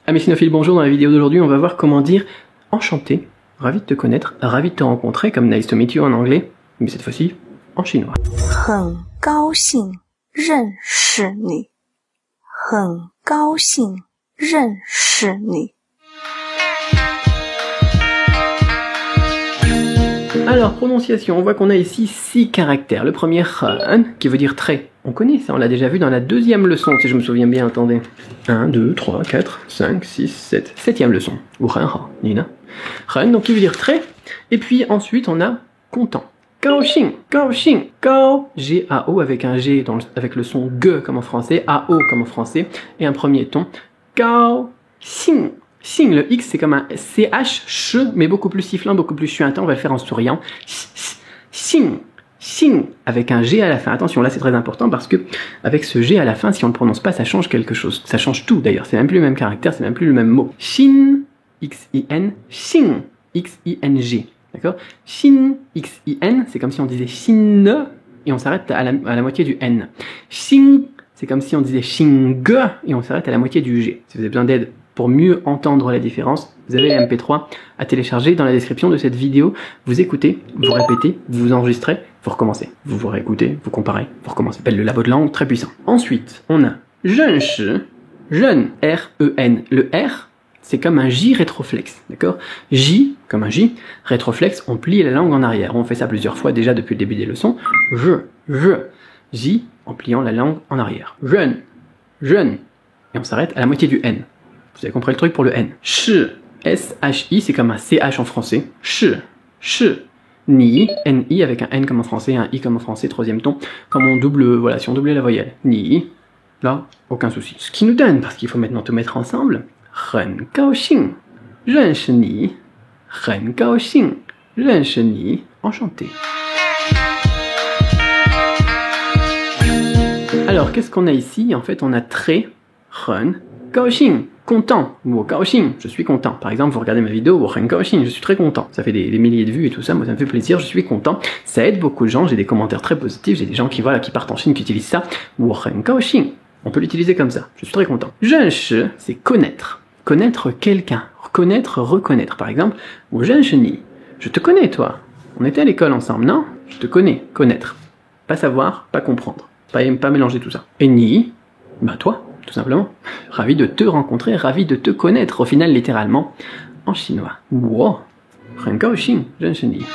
Amis cinophiles, bonjour, dans la vidéo d'aujourd'hui on va voir comment dire enchanté, ravi de te connaître, ravi de te rencontrer comme nice to meet you en anglais, mais cette fois-ci en chinois. 很高兴认识你，很高兴认识你。 Alors, prononciation, on voit qu'on a ici 6 caractères. Le premier, han, qui veut dire trait. On connaît ça, on l'a déjà vu dans la deuxième leçon, si je me souviens bien, attendez. 1, 2, 3, 4, 5, 6, 7. Septième leçon. Ou ren, nina. Ren, donc qui veut dire trait. Et puis ensuite, on a content. Kaoxing, kaoxing, kao, G-A-O avec un G avec le son G comme en français, A-O comme en français, et un premier ton. Kaoxing. Sing, le X c'est comme un CH, ch, mais beaucoup plus sifflant, beaucoup plus chuintant, on va le faire en souriant. Sing, sing, avec un G à la fin. Attention, là c'est très important parce que avec ce G à la fin, si on ne le prononce pas, ça change quelque chose. Ça change tout d'ailleurs, c'est même plus le même caractère, c'est même plus le même mot. Shin, X-I-N, sing, X-I-N-G. D'accord? Shin, X-I-N, c'est comme si on disait shin, et on s'arrête à la moitié du N. Sing, c'est comme si on disait shing, et on s'arrête à la moitié du G. Si vous avez besoin d'aide pour mieux entendre la différence, vous avez les MP3 à télécharger dans la description de cette vidéo. Vous écoutez, vous répétez, vous enregistrez, vous recommencez. Vous réécoutez, vous comparez, vous recommencez. Ça s'appelle le labo de langue, très puissant. Ensuite, on a jeune, jeune, R-E-N. Le R, c'est comme un J rétroflexe, d'accord? J, comme un J, rétroflexe, on plie la langue en arrière. On fait ça plusieurs fois déjà depuis le début des leçons. J, en pliant la langue en arrière. Jeune, jeune. Et on s'arrête à la moitié du N. Vous avez compris le truc pour le N. Sh, S-H-I, c'est comme un C-H en français. Sh, ni, N-I avec un N comme en français, un I comme en français, troisième ton. Comme on double, voilà, si on doublait la voyelle. Ni, là, aucun souci. Ce qui nous donne, parce qu'il faut maintenant tout mettre ensemble, ren kaoxing, ren ni, ren kaoxing, ren ni, enchanté. Alors, qu'est-ce qu'on a ici? En fait, on a très, ren, kaoxing, content, ou kaoxing, je suis content. Par exemple, vous regardez ma vidéo, ren kaoxing, je suis très content. Ça fait des milliers de vues et tout ça, moi ça me fait plaisir, je suis content. Ça aide beaucoup de gens, j'ai des commentaires très positifs, j'ai des gens qui partent en Chine, qui utilisent ça, ou ren kaoxing. On peut l'utiliser comme ça, je suis très content. Zhenshi, c'est connaître. Connaître quelqu'un. Connaître, reconnaître. Par exemple, ou zhenshi, je te connais toi. On était à l'école ensemble, non? Je te connais, connaître. Pas savoir, pas comprendre. Pas mélanger tout ça. Et ni, bah toi. Tout simplement. Ravi de te rencontrer, ravi de te connaître, au final littéralement, en chinois. Wow, ren kaoxing, zhenshi.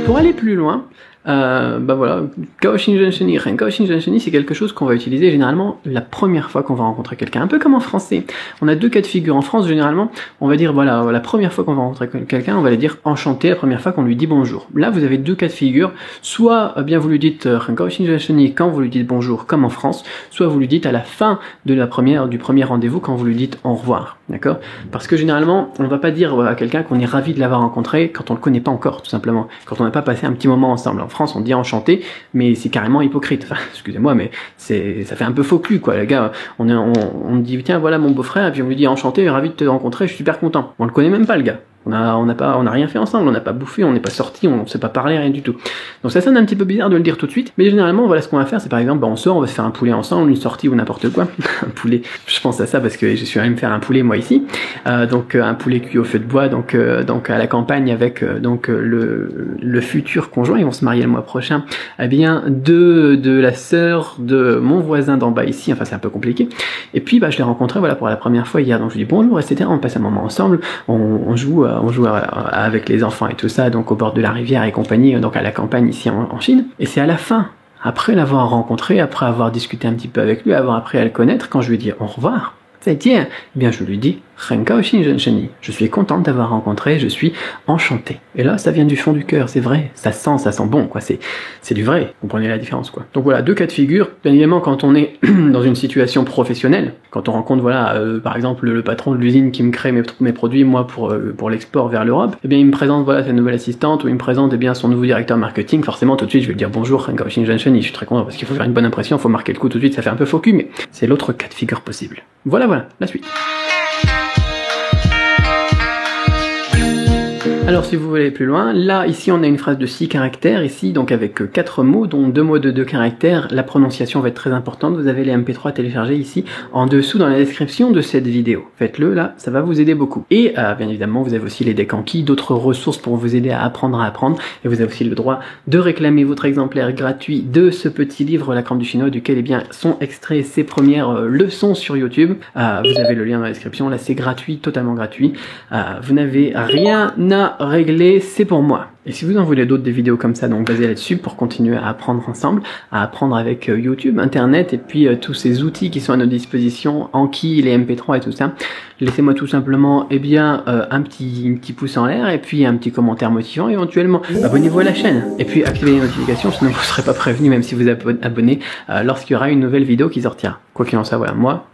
Pour aller plus loin, bah voilà, kaoxing zhenshi, ren kaoxing zhenshi, c'est quelque chose qu'on va utiliser généralement la première fois qu'on va rencontrer quelqu'un. Un peu comme en français. On a deux cas de figure. En France, généralement, on va dire, voilà, la première fois qu'on va rencontrer quelqu'un, on va lui dire enchanté la première fois qu'on lui dit bonjour. Là, vous avez deux cas de figure. Soit, bien, vous lui dites ren kaoxing zhenshi quand vous lui dites bonjour, comme en France, soit vous lui dites à la fin du premier rendez-vous quand vous lui dites au revoir. D'accord? Parce que généralement, on va pas dire à quelqu'un qu'on est ravi de l'avoir rencontré quand on le connaît pas encore, tout simplement. Quand on n'a pas passé un petit moment ensemble. En France, on dit enchanté, mais c'est carrément hypocrite. Enfin, excusez-moi, mais ça fait un peu faux cul, quoi. Les gars, on dit, tiens, voilà mon beau-frère, et puis on lui dit enchanté, ravi de te rencontrer, je suis super content. On le connaît même pas, le gars. On a rien fait ensemble, on n'a pas bouffé, on n'est pas sorti, on ne s'est pas parlé, rien du tout. Donc ça sonne un petit peu bizarre de le dire tout de suite, mais généralement, voilà ce qu'on va faire, c'est par exemple, on sort, on va se faire un poulet ensemble, une sortie ou n'importe quoi. Un poulet, je pense à ça parce que je suis allé me faire un poulet moi ici. Donc un poulet cuit au feu de bois, donc à la campagne avec le futur conjoint, ils vont se marier le mois prochain, eh bien de la sœur de mon voisin d'en bas ici, enfin c'est un peu compliqué. Et puis je l'ai rencontré voilà pour la première fois hier, donc je lui dis bonjour, etc. On passe un moment ensemble, on joue avec les enfants et tout ça, donc au bord de la rivière et compagnie, donc à la campagne ici en Chine. Et c'est à la fin, après l'avoir rencontré, après avoir discuté un petit peu avec lui, avoir appris à le connaître, quand je lui dis au revoir, tiens, eh bien je lui dis ren kaoxing zhenshi, je suis contente d'avoir rencontré, je suis enchantée. Et là, ça vient du fond du cœur, c'est vrai, ça sent bon, quoi, c'est du vrai, vous comprenez la différence, quoi. Donc voilà, deux cas de figure. Bien évidemment, quand on est dans une situation professionnelle, quand on rencontre, voilà, par exemple, le patron de l'usine qui me crée mes produits, moi, pour l'export vers l'Europe, eh bien, il me présente, voilà, sa nouvelle assistante, ou il me présente, eh bien, son nouveau directeur marketing, forcément, tout de suite, je vais lui dire bonjour, ren kaoxing zhenshi, je suis très content, parce qu'il faut faire une bonne impression, il faut marquer le coup tout de suite, ça fait un peu faux cul, mais c'est l'autre cas de figure possible. Voilà, la suite. Alors si vous voulez aller plus loin, là ici on a une phrase de 6 caractères, ici donc avec 4 mots, dont 2 mots de 2 caractères. La prononciation va être très importante, vous avez les MP3 téléchargés ici en dessous dans la description de cette vidéo. Faites-le là, ça va vous aider beaucoup. Et bien évidemment vous avez aussi les decks Anki, d'autres ressources pour vous aider à apprendre, et vous avez aussi le droit de réclamer votre exemplaire gratuit de ce petit livre La Crampe du Chinois, duquel eh bien sont extraits ses premières leçons sur YouTube. Vous avez le lien dans la description, là c'est gratuit, totalement gratuit. Vous n'avez rien à régler, c'est pour moi. Et si vous en voulez d'autres, des vidéos comme ça, donc basées là-dessus, pour continuer à apprendre ensemble, à apprendre avec YouTube, Internet, et puis tous ces outils qui sont à notre disposition, Anki, les MP3 et tout ça, laissez-moi tout simplement, eh bien, un petit pouce en l'air, et puis un petit commentaire motivant, éventuellement. Abonnez-vous à la chaîne, et puis activez les notifications, sinon vous ne serez pas prévenu, même si vous abonnez, lorsqu'il y aura une nouvelle vidéo qui sortira. Quoi qu'il en soit, voilà, moi,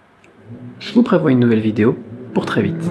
je vous prévois une nouvelle vidéo pour très vite.